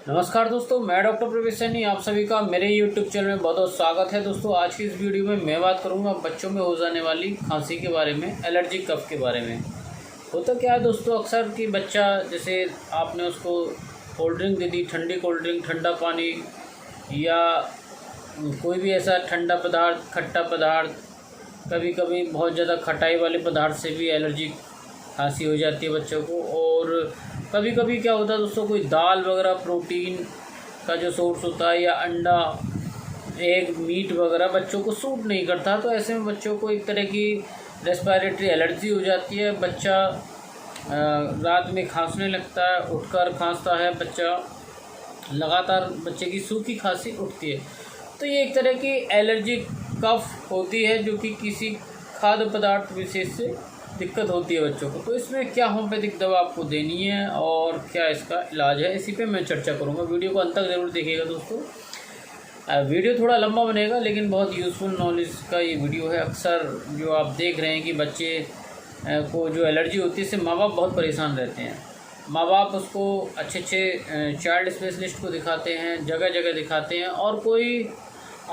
नमस्कार दोस्तों, मैं डॉक्टर प्रवेश सैनी आप सभी का मेरे YouTube चैनल में बहुत बहुत स्वागत है। दोस्तों, आज की इस वीडियो में मैं बात करूंगा बच्चों में हो जाने वाली खांसी के बारे में, एलर्जिक कफ के बारे में। होता क्या है दोस्तों, अक्सर कि बच्चा जैसे आपने उसको कोल्ड ड्रिंक दे दी, ठंडी कोल्ड ड्रिंक, ठंडा पानी या कोई भी ऐसा ठंडा पदार्थ, खट्टा पदार्थ, कभी कभी बहुत ज़्यादा खटाई वाले पदार्थ से भी एलर्जी खांसी हो जाती है बच्चों को। और कभी कभी क्या होता है दोस्तों, कोई दाल वगैरह प्रोटीन का जो सोर्स होता है या अंडा, एग, मीट वगैरह बच्चों को सूट नहीं करता, तो ऐसे में बच्चों को एक तरह की रेस्पिरेटरी एलर्जी हो जाती है। बच्चा रात में खांसने लगता है, उठकर खांसता है बच्चा, लगातार बच्चे की सूखी खांसी उठती है। तो ये एक तरह की एलर्जी कफ होती है जो कि किसी खाद्य पदार्थ विशेष से दिक्कत होती है बच्चों को। तो इसमें क्या होम्योपैथिक दवा आपको देनी है और क्या इसका इलाज है, इसी पे मैं चर्चा करूँगा। वीडियो को अंत तक ज़रूर देखिएगा दोस्तों। वीडियो थोड़ा लंबा बनेगा लेकिन बहुत यूज़फुल नॉलेज का ये वीडियो है। अक्सर जो आप देख रहे हैं कि बच्चे को जो एलर्जी होती है इससे माँ बाप बहुत परेशान रहते हैं। माँ बाप उसको अच्छे चाइल्ड स्पेशलिस्ट को दिखाते हैं, जगह जगह दिखाते हैं और कोई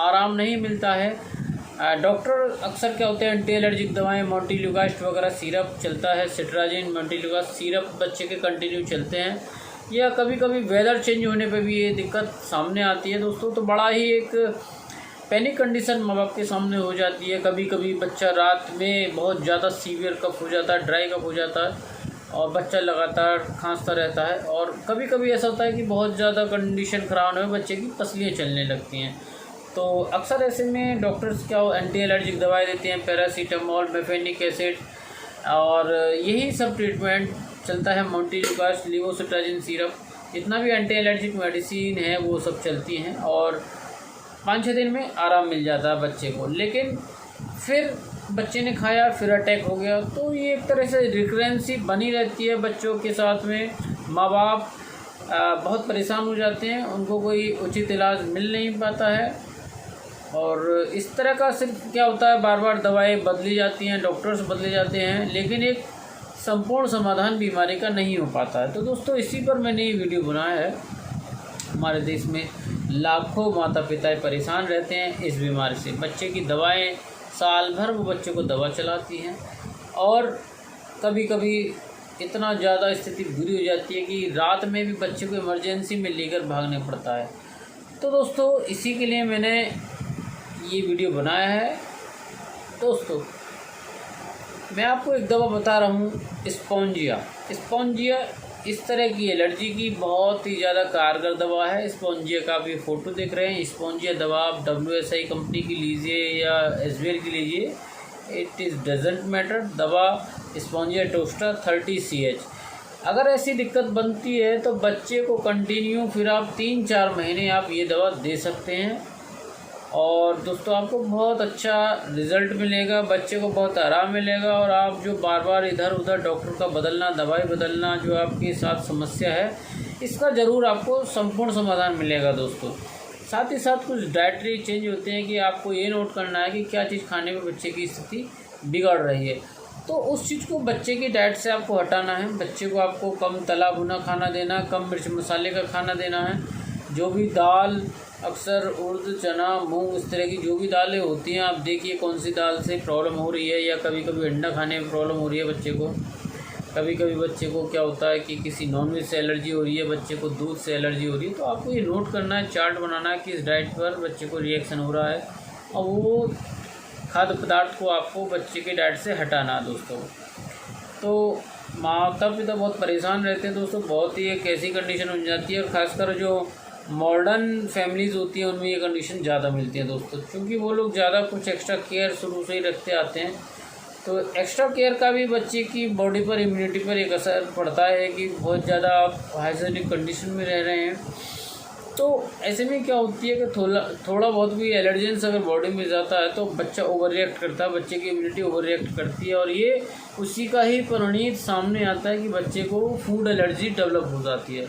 आराम नहीं मिलता है। डॉक्टर अक्सर क्या होते हैं, एंटी एलर्जिक दवाएं, मोंटेलिग्रास्ट वगैरह सिरप चलता है, सिट्राजिन, मोंटेलिग्रास्ट सिरप बच्चे के कंटिन्यू चलते हैं, या कभी कभी वेदर चेंज होने पे भी ये दिक्कत सामने आती है दोस्तों। तो बड़ा ही एक पैनिक कंडीशन माँ बाप के सामने हो जाती है। कभी कभी बच्चा रात में बहुत ज़्यादा सीवियर कफ हो जाता है, ड्राई कफ हो जाता है और बच्चा लगातार खांसता रहता है। और कभी कभी ऐसा होता है कि बहुत ज़्यादा कंडीशन ख़राब होने में बच्चे की पसलियाँ चलने लगती हैं। तो अक्सर ऐसे में डॉक्टर्स क्या एंटी एलर्जिक दवाएं देते हैं, पैरासीटामोल, मेफेनिक एसिड, और यही सब ट्रीटमेंट चलता है। मोंटेलिग्रास्ट, लेवोसिट्राजिन सिरप, जितना भी एंटी एलर्जिक मेडिसिन है वो सब चलती हैं और 5-6 दिन में आराम मिल जाता है बच्चे को। लेकिन फिर बच्चे ने खाया, फिर अटैक हो गया। तो ये एक तरह से रिकरेंसी बनी रहती है बच्चों के साथ में। माँ बाप बहुत परेशान हो जाते हैं, उनको कोई उचित इलाज मिल नहीं पाता है और इस तरह का सिर्फ क्या होता है, बार बार दवाएं बदली जाती हैं, डॉक्टर्स बदले जाते हैं, लेकिन एक संपूर्ण समाधान बीमारी का नहीं हो पाता है। तो दोस्तों, इसी पर मैंने ये वीडियो बनाया है। हमारे देश में लाखों माता पिता परेशान रहते हैं इस बीमारी से। बच्चे की दवाएं साल भर वो बच्चे को दवा चलाती हैं और कभी कभी इतना ज़्यादा स्थिति बुरी हो जाती है कि रात में भी बच्चे को इमरजेंसी में लेकर भागने पड़ता है। तो दोस्तों, इसी के लिए मैंने ये वीडियो बनाया है। दोस्तों, मैं आपको एक दवा बता रहा हूँ, स्पोंजिया इस तरह की एलर्जी की बहुत ही ज़्यादा कारगर दवा है। स्पोंजिया का आप ये फ़ोटो देख रहे हैं। स्पोंजिया दवा आप WSI कंपनी की लीजिए या एसवीएल की लीजिए, इट इज़ डजेंट मैटर। दवा स्पोंजिया टोस्टर 30 CH। अगर ऐसी दिक्कत बनती है तो बच्चे को कंटिन्यू फिर आप 3-4 महीने आप ये दवा दे सकते हैं और दोस्तों आपको बहुत अच्छा रिज़ल्ट मिलेगा, बच्चे को बहुत आराम मिलेगा। और आप जो बार बार इधर उधर डॉक्टर का बदलना, दवाई बदलना जो आपके साथ समस्या है, इसका ज़रूर आपको संपूर्ण समाधान मिलेगा दोस्तों। साथ ही साथ कुछ डाइटरी चेंज होते हैं कि आपको ये नोट करना है कि क्या चीज़ खाने में बच्चे की स्थिति बिगड़ रही है, तो उस चीज़ को बच्चे की डाइट से आपको हटाना है। बच्चे को आपको कम तला भुना खाना देना, कम मिर्च मसाले का खाना देना है। जो भी दाल, अक्सर उर्द, चना, मूंग, इस तरह की जो भी दालें होती हैं, आप देखिए कौन सी दाल से प्रॉब्लम हो रही है, या कभी कभी अंडा खाने में प्रॉब्लम हो रही है बच्चे को, कभी कभी बच्चे को क्या होता है कि किसी नॉनवेज से एलर्जी हो रही है, बच्चे को दूध से एलर्जी हो रही है। तो आपको ये नोट करना है, चार्ट बनाना है कि इस डाइट पर बच्चे को रिएक्शन हो रहा है और वो खाद्य पदार्थ को आपको बच्चे के डाइट से हटाना है दोस्तों। तो माता पिता बहुत परेशान रहते हैं दोस्तों, बहुत ही एक ऐसी कंडीशन हो जाती है। और ख़ासकर जो मॉडर्न फैमिलीज़ होती हैं उनमें ये कंडीशन ज़्यादा मिलती है दोस्तों, क्योंकि वो लोग ज़्यादा कुछ एक्स्ट्रा केयर शुरू से ही रखते आते हैं। तो एक्स्ट्रा केयर का भी बच्चे की बॉडी पर, इम्यूनिटी पर एक असर पड़ता है कि बहुत ज़्यादा आप हाइजीनिक कंडीशन में रह रहे हैं। तो ऐसे में क्या होती है कि थोड़ा बहुत भी एलर्जेंस अगर बॉडी में जाता है तो बच्चा ओवर रिएक्ट करता है, बच्चे की इम्यूनिटी ओवर रिएक्ट करती है और ये उसी का ही परिणीत सामने आता है कि बच्चे को फूड एलर्जी डेवलप हो जाती है।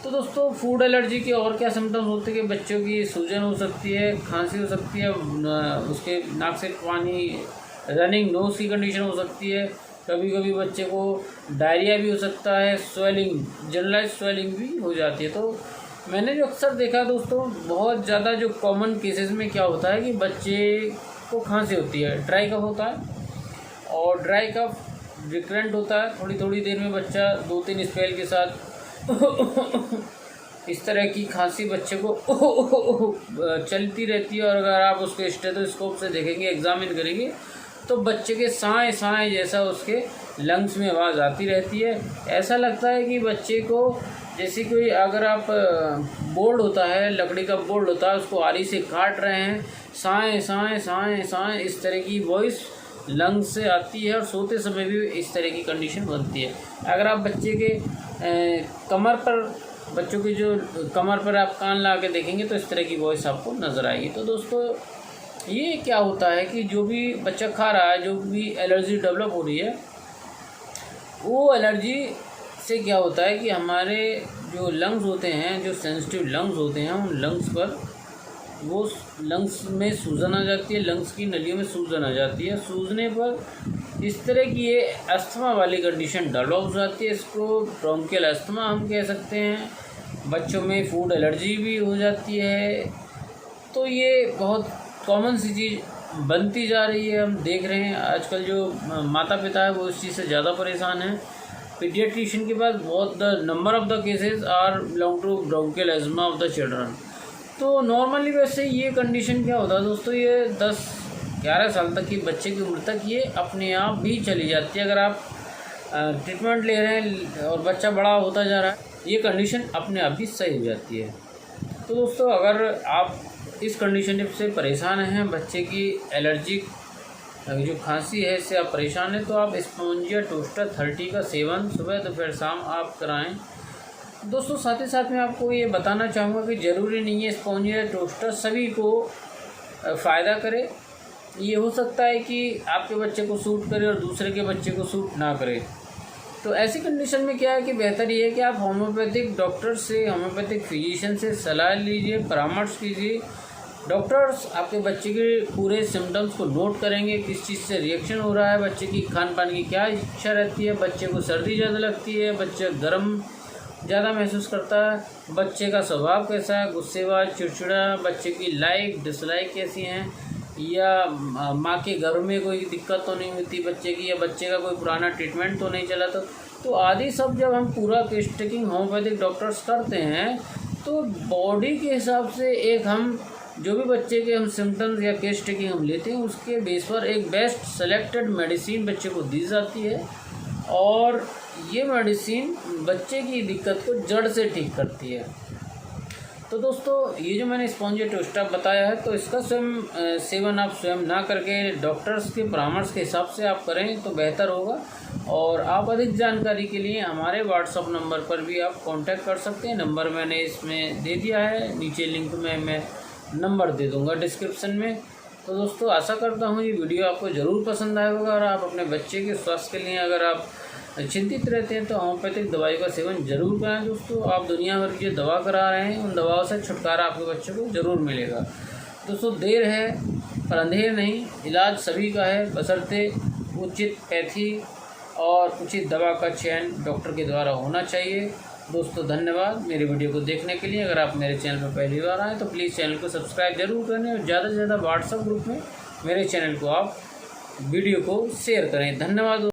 तो दोस्तों, फूड एलर्जी के और क्या सिम्टम्स होते हैं कि बच्चों की सूजन हो सकती है, खांसी हो सकती है, उसके नाक से पानी, रनिंग नोज़ की कंडीशन हो सकती है, कभी कभी बच्चे को डायरिया भी हो सकता है, स्वेलिंग, जनरलाइज स्वेलिंग भी हो जाती है। तो मैंने जो अक्सर देखा दोस्तों, बहुत ज़्यादा जो कॉमन केसेस में क्या होता है कि बच्चे को खांसी होती है, ड्राई कफ होता है और ड्राई कफ रिकरेंट होता है। थोड़ी थोड़ी देर में बच्चा 2-3 स्पेल के साथ इस तरह की खांसी बच्चे को चलती रहती है। और अगर आप उसको स्टेथोस्कोप से देखेंगे, एग्जामिन करेंगे, तो बच्चे के साए साए जैसा उसके लंग्स में आवाज़ आती रहती है। ऐसा लगता है कि बच्चे को जैसे कोई, अगर आप बोर्ड होता है, लकड़ी का बोर्ड होता है, उसको आरी से काट रहे हैं, साए साए साए साए इस तरह की वॉइस लंग्स से आती है। और सोते समय भी इस तरह की कंडीशन बनती है। अगर आप बच्चे के कमर पर, बच्चों की जो कमर पर आप कान ला के देखेंगे तो इस तरह की वॉइस आपको नज़र आएगी। तो दोस्तों ये क्या होता है कि जो भी बच्चा खा रहा है, जो भी एलर्जी डेवलप हो रही है, वो एलर्जी से क्या होता है कि हमारे जो लंग्स होते हैं, जो सेंसिटिव लंग्स होते हैं, उन लंग्स पर, वो लंग्स में सूजन आ जाती है, लंग्स की नलियों में सूजन आ जाती है। सूजने पर इस तरह की ये अस्थमा वाली कंडीशन डेवलप हो जाती है। इसको ब्रोंकियल अस्थमा हम कह सकते हैं। बच्चों में फूड एलर्जी भी हो जाती है। तो ये बहुत कॉमन सी चीज़ बनती जा रही है। हम देख रहे हैं आजकल जो माता पिता है वो इस चीज़ से ज़्यादा परेशान हैं। पीडियाट्रिशियन के पास बहुत the number of the cases are belong to bronchial asthma of the children. तो नॉर्मली वैसे ये कंडीशन क्या होता है दोस्तों, ये 10-11 साल तक की बच्चे की उम्र तक ये अपने आप भी चली जाती है। अगर आप ट्रीटमेंट ले रहे हैं और बच्चा बड़ा होता जा रहा है, ये कंडीशन अपने आप भी सही हो जाती है। तो दोस्तों अगर आप इस कंडीशन से परेशान हैं, बच्चे की एलर्जिक जो खांसी है इससे आप परेशान हैं, तो आप स्पोंजिया टोस्टर 30 का सेवन सुबह दोपहर शाम आप कराएं। दोस्तों साथ ही साथ मैं आपको ये बताना चाहूँगा कि ज़रूरी नहीं है स्पोंजिया टोस्टर सभी को फ़ायदा करे। ये हो सकता है कि आपके बच्चे को सूट करे और दूसरे के बच्चे को सूट ना करे। तो ऐसी कंडीशन में क्या है कि बेहतर ये है कि आप होम्योपैथिक डॉक्टर से, होम्योपैथिक फिजिशियन से सलाह लीजिए, परामर्श कीजिए। डॉक्टर्स आपके बच्चे के पूरे सिम्टम्स को नोट करेंगे, किस चीज़ से रिएक्शन हो रहा है, बच्चे की खान पान की क्या इच्छा रहती है, बच्चे को सर्दी ज़्यादा लगती है, बच्चा गर्म ज़्यादा महसूस करता है, बच्चे का स्वभाव कैसा है, गुस्सेबाज, चिड़चिड़ा, बच्चे की लाइक डिसलाइक कैसी हैं, या माँ के घर में कोई दिक्कत तो नहीं होती बच्चे की, या बच्चे का कोई पुराना ट्रीटमेंट तो नहीं चला। तो आदि सब जब हम पूरा केस टेकिंग होम्योपैथिक डॉक्टर्स करते हैं, तो बॉडी के हिसाब से एक हम जो भी बच्चे के हम सिम्टम्स या केस टेकिंग हम लेते हैं, उसके बेस पर एक बेस्ट सेलेक्टेड मेडिसिन बच्चे को दी जाती है। और ये मेडिसिन बच्चे की दिक्कत को जड़ से ठीक करती है। तो दोस्तों ये जो मैंने स्पोंजिया टोस्टर बताया है, तो इसका स्वयं सेवन आप स्वयं ना करके डॉक्टर्स के परामर्श के हिसाब से आप करें तो बेहतर होगा। और आप अधिक जानकारी के लिए हमारे व्हाट्सअप नंबर पर भी आप कांटेक्ट कर सकते हैं। नंबर मैंने इसमें दे दिया है, नीचे लिंक में मैं नंबर दे दूंगा डिस्क्रिप्शन में। तो दोस्तों आशा करता हूँ ये वीडियो आपको ज़रूर पसंद आया होगा। और आप अपने बच्चे के स्वास्थ्य के लिए अगर आप चिंतित रहते हैं तो होम्योपैथिक दवाई का सेवन जरूर करें। दोस्तों आप दुनिया भर की जो दवा करा रहे हैं, उन दवाओं से छुटकारा आपके बच्चे को ज़रूर मिलेगा। दोस्तों देर है पर अंधेर नहीं, इलाज सभी का है, बशर्ते उचित पैथी और उचित दवा का चयन डॉक्टर के द्वारा होना चाहिए। दोस्तों धन्यवाद मेरे वीडियो को देखने के लिए। अगर आप मेरे चैनल पर पहली बार आएँ तो प्लीज़ चैनल को सब्सक्राइब जरूर करें और ज़्यादा से ज़्यादा व्हाट्सएप ग्रुप में मेरे चैनल को आप वीडियो को शेयर करें। धन्यवाद।